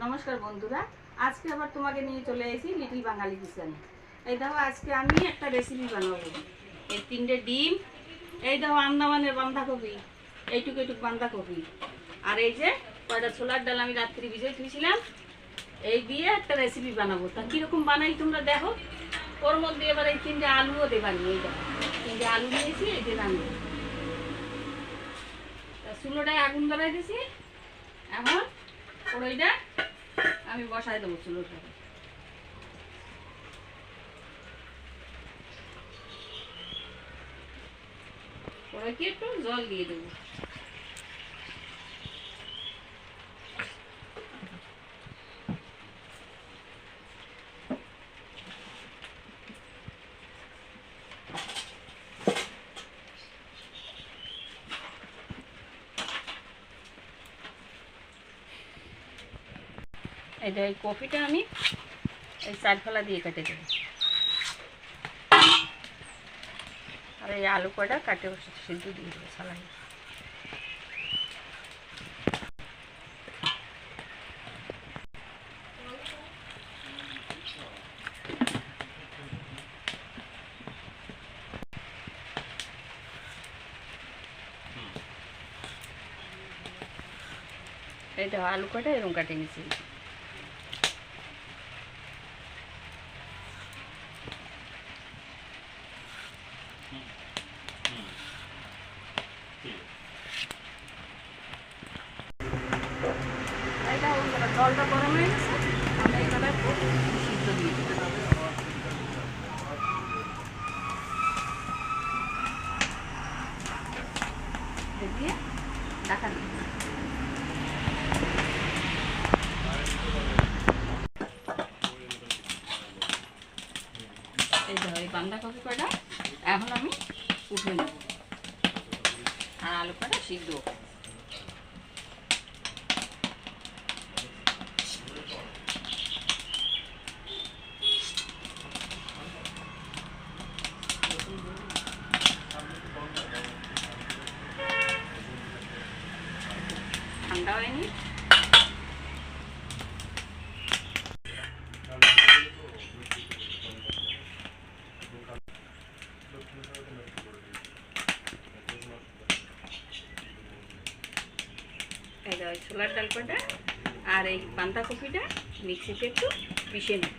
নমস্কার বন্ধুরা, আজকে আবার তোমাকে নিয়ে চলে এসেছি লিটল বাঙালি কিচেনে। এই দেখো আজকে আমি একটা রেসিপি বানাবো। এই 3টে ডিম, এই দেখো আন্দামানের বাঁধাকপি, এইটুকু বাঁধাকপি, আর এই যে কয়টা ছোলার ডাল আমি রাত্রি ভিজিয়ে থুয়েছিলাম, এই দিয়ে একটা রেসিপি বানাবো। তা কীরকম বানাই তোমরা দেখো। ওর মধ্যে এবার এই 3টে আলুও দেবানি। এই দেখো 3টে আলু নিয়েছি, এই যে রান্না। তা চুলোটায় আগুন ধরাই দিয়েছি, এখন কড়াইটা আমি বসাই দেবো চুলোটা। কড়াইকে একটু জল দিয়ে দেবো। এই কপিটা আমি এই 4 ফালা দিয়ে কেটে দেবো, আর এই আলু কটা কাটে সিদ্ধ দিয়ে দেবো সালাই। এই দেখো আলু কটা এরকম কাটে নিয়েছি। জলটা গরম হয়ে গেছে, আমরা এখানে সিদ্ধ দিয়ে দিতে হবে। দিয়ে ঢাকা দিই। এই দেখো এই বাঁধাকপি কটা এখন আমি উঠে নেব, আর আলু কটা সিদ্ধ। ঠান্ডা হয়নি, এই দেখো ছোলার ডাল কটা আর এই বাঁধাকপিটা মিক্সিতে একটু পিষে নেব।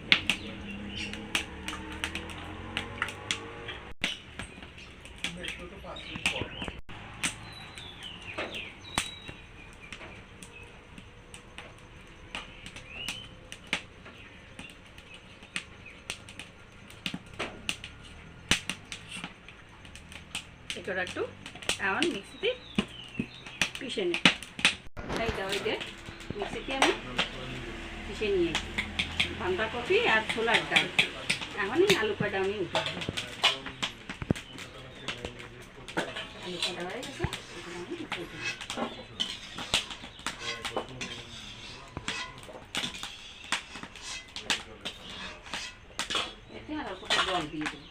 এটা একটু এখন মিক্সিতে পিষে নেব। এই দাও এই যে মিক্সিতে আমি পিষে নিয়েছি বাঁধাকপি আর ছোলার ডাল। এখন এই আলু কটা আমি উঠে দেবো। আলু কটা হয়ে গেছে, এখানে আমি উঠে দেবো। এতে আর অল্প জল দিয়ে দেবো।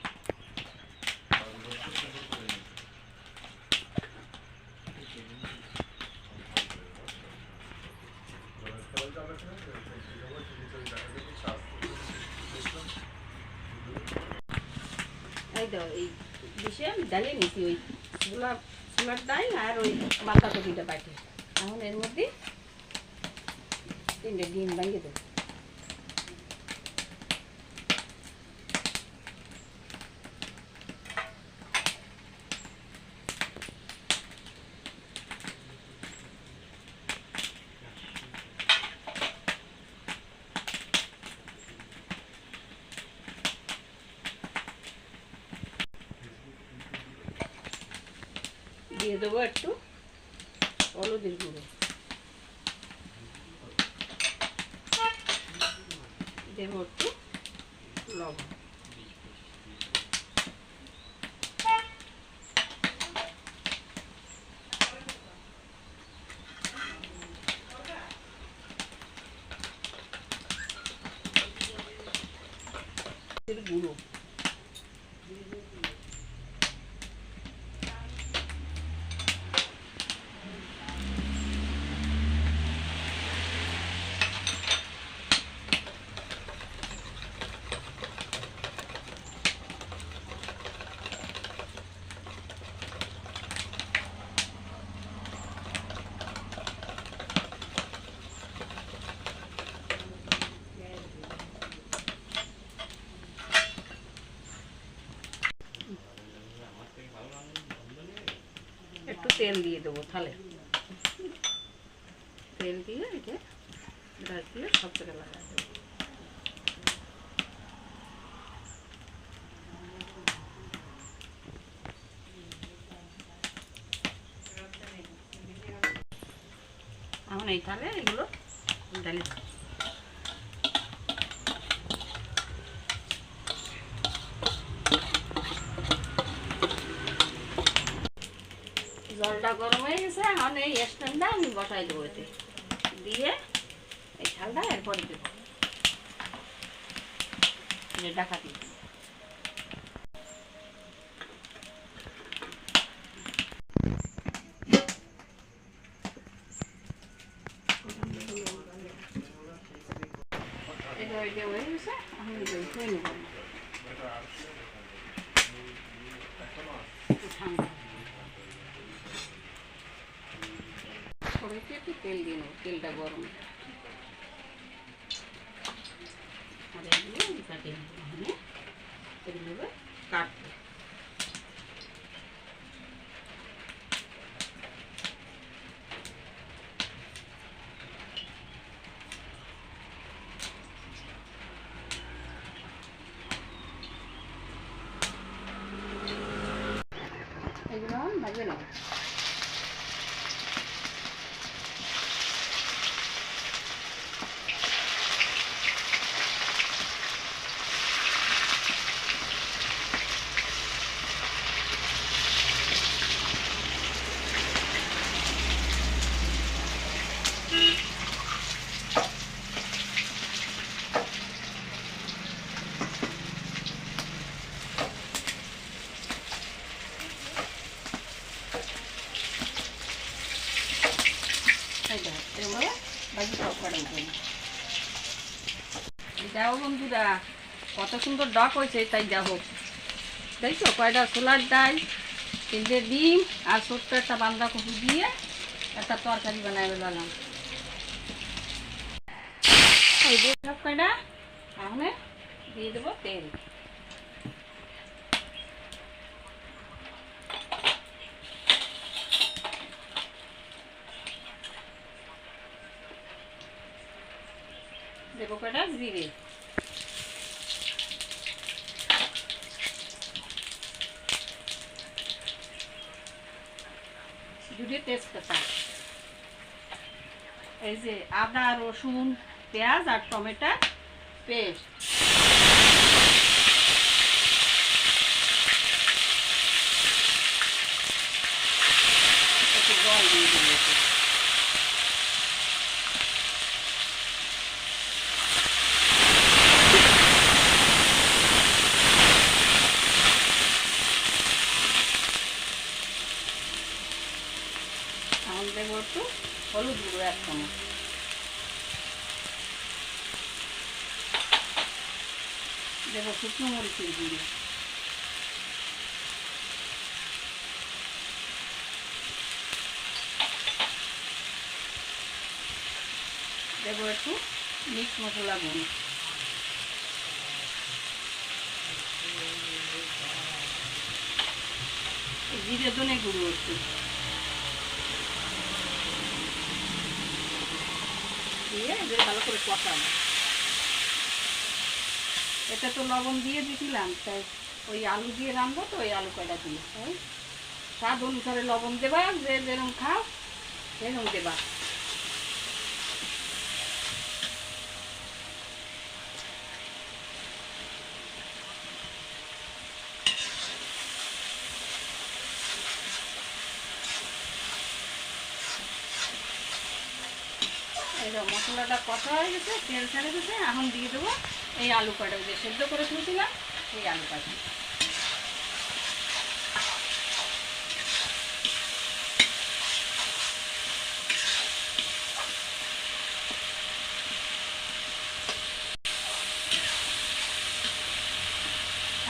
এই দাও এই বিষয়ে আমি ডালে নিয়েছি ওই ছোলার ডাল আর ওই বাঁধাকপিটা কাটে। এখন এর মধ্যে 3টে ডিম ভাঙিয়ে দেবো। দিয়ে দেবো একটু হলুদের গুঁড়ো, দেবো একটু লবণ, গুঁড়ো। একটু তেল দিয়ে দেবো তাহলে তেল দিয়ে এটা গাছ দিয়ে সব জায়গায় লাগাই দেবো। এখন এই তাহলে এগুলো ডালি জলটা গরম হয়ে গেছে। এখন এই স্ট্যান্ডটা আমি বসাই দেবো, এতে দিয়ে এই ঝালটা এরপরে দেবো, ঢাকা দিয়ে এটা হয়ে গেছে। আমি ধুয়ে নেব ঠান্ডা কড়াইতে একটু তেল দিয়ে নেব, তেলটা গরম আর এগুলো কাটিয়ে নেব। এগুলো কাটবো এগুলো ভাজে নেব। যাও বন্ধুরা, কত সুন্দর ডক হয়েছে, তাই যা হোক দেখছো কয়টা ছোলার ডাল, 3টে ডিম আর ছোট্ট একটা বাঁধাকপি দিয়ে একটা তরকারি বানাই ফেলাম। এই দিয়ে সব কয়টা এখন দিয়ে দেবো তেল। দেবো কয়টা জিরে, দুটো তেজপাতা, এই যে আদা রসুন পেঁয়াজ আর টমেটো পেস্ট, একটু জল দিয়ে দেবো। এখন দেবো একটু হলুদ গুঁড়ো 1 চামচ, দেবো শুকনো মরিচের গুঁড়ো, দেবো একটু মিক্স মশলা গুঁড়ো, জিরে ধনে গুঁড়ো একটু দিয়ে এদের ভালো করে কষাবো। এটা তো লবণ দিয়ে দিয়েছিলাম, তাই ওই আলু দিয়ে রান্নবো তো ওই আলু কয়টা দিয়ে তাই স্বাদ অনুসারে লবণ দেবা, যে যেরকম খাও সেরকম দেবা। মশলাটা কষা হয়ে গেছে, তেল ছেড়ে গেছে। এখন দিয়ে দেবো এই আলু কয়টা, যে সেদ্ধ করে তুলছিলাম এই আলু কয়টা।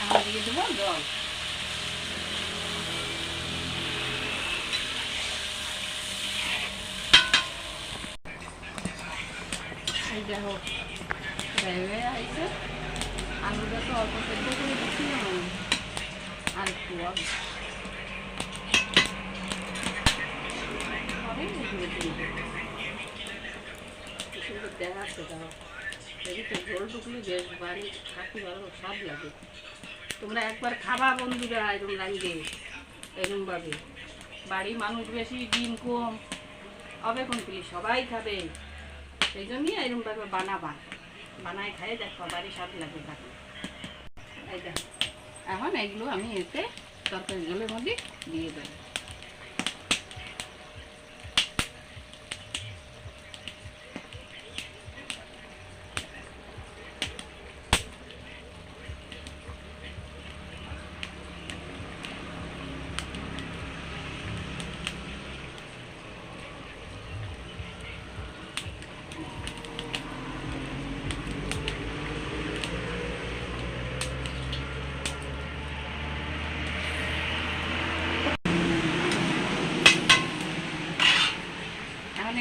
এখন দিয়ে দেবো জল, এই দেখো ভেবে আইছে। আলুটা তো অল্প সেদ্ধ করে দিচ্ছিলাম, আর একটু সুন্দর দেখা আছে তাও এদিকে ঝোল টুকলি বেশ বাড়ি খাটি ভালো স্বাদ লাগে। তোমরা একবার খাবা বন্ধুরা এরকম রাঁধে এরকমভাবে। বাড়ির মানুষ বেশি, ডিম কম হবে কোন সবাই খাবে, সেই জন্যই এরকমভাবে বানায় খাই দেখো বাড়ি স্বাদ লাগে থাকে। এই দেখ এখন এগুলো আমি এতে তরকারি জলের মধ্যে দিয়ে দেবো।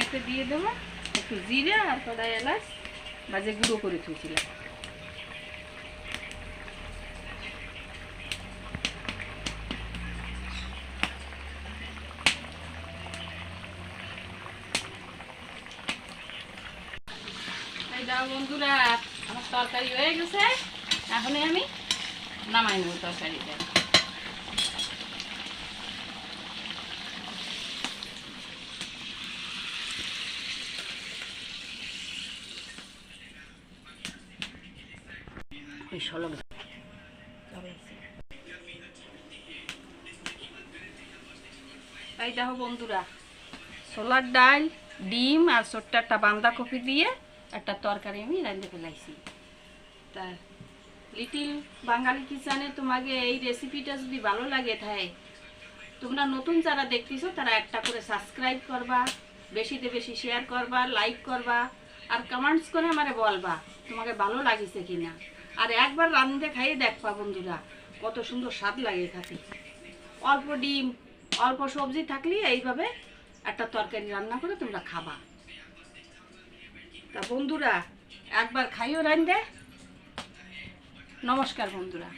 এতে দিয়ে দেবো একটু জিরা আর কড়াই এলাচ বাজে গুঁড়ো করে থুয়েছিলাম। এই দাও বন্ধুরা আমার তরকারি হয়ে গেছে, এখনই আমি নামাই নেবো তরকারিটা। এই দেখো বন্ধুরা ছোলার ডাল, ডিম আর ছোট্ট একটা বাঁধাকপি দিয়ে একটা তরকারি আমি রাঁধে ফেলাইছি। তা লিটিল বাঙালি কিচেনে তোমাকে এই রেসিপিটা যদি ভালো লাগে থাকে, তোমরা নতুন যারা দেখতেছো তারা একটা করে সাবস্ক্রাইব করবা, বেশিতে বেশি শেয়ার করবা, লাইক করবা আর কমেন্টস করে আমারে বলবা তোমাকে ভালো লাগিছে কিনা। আর একবার রাঁধতে খাইয়ে দেখবা বন্ধুরা কত সুন্দর স্বাদ লাগে খেতে। অল্প ডিম অল্প সবজি থাকলে এইভাবে একটা তরকারি রান্না করে তোমরা খাবা। তা বন্ধুরা একবার খাইও রাঁধতে। নমস্কার বন্ধুরা।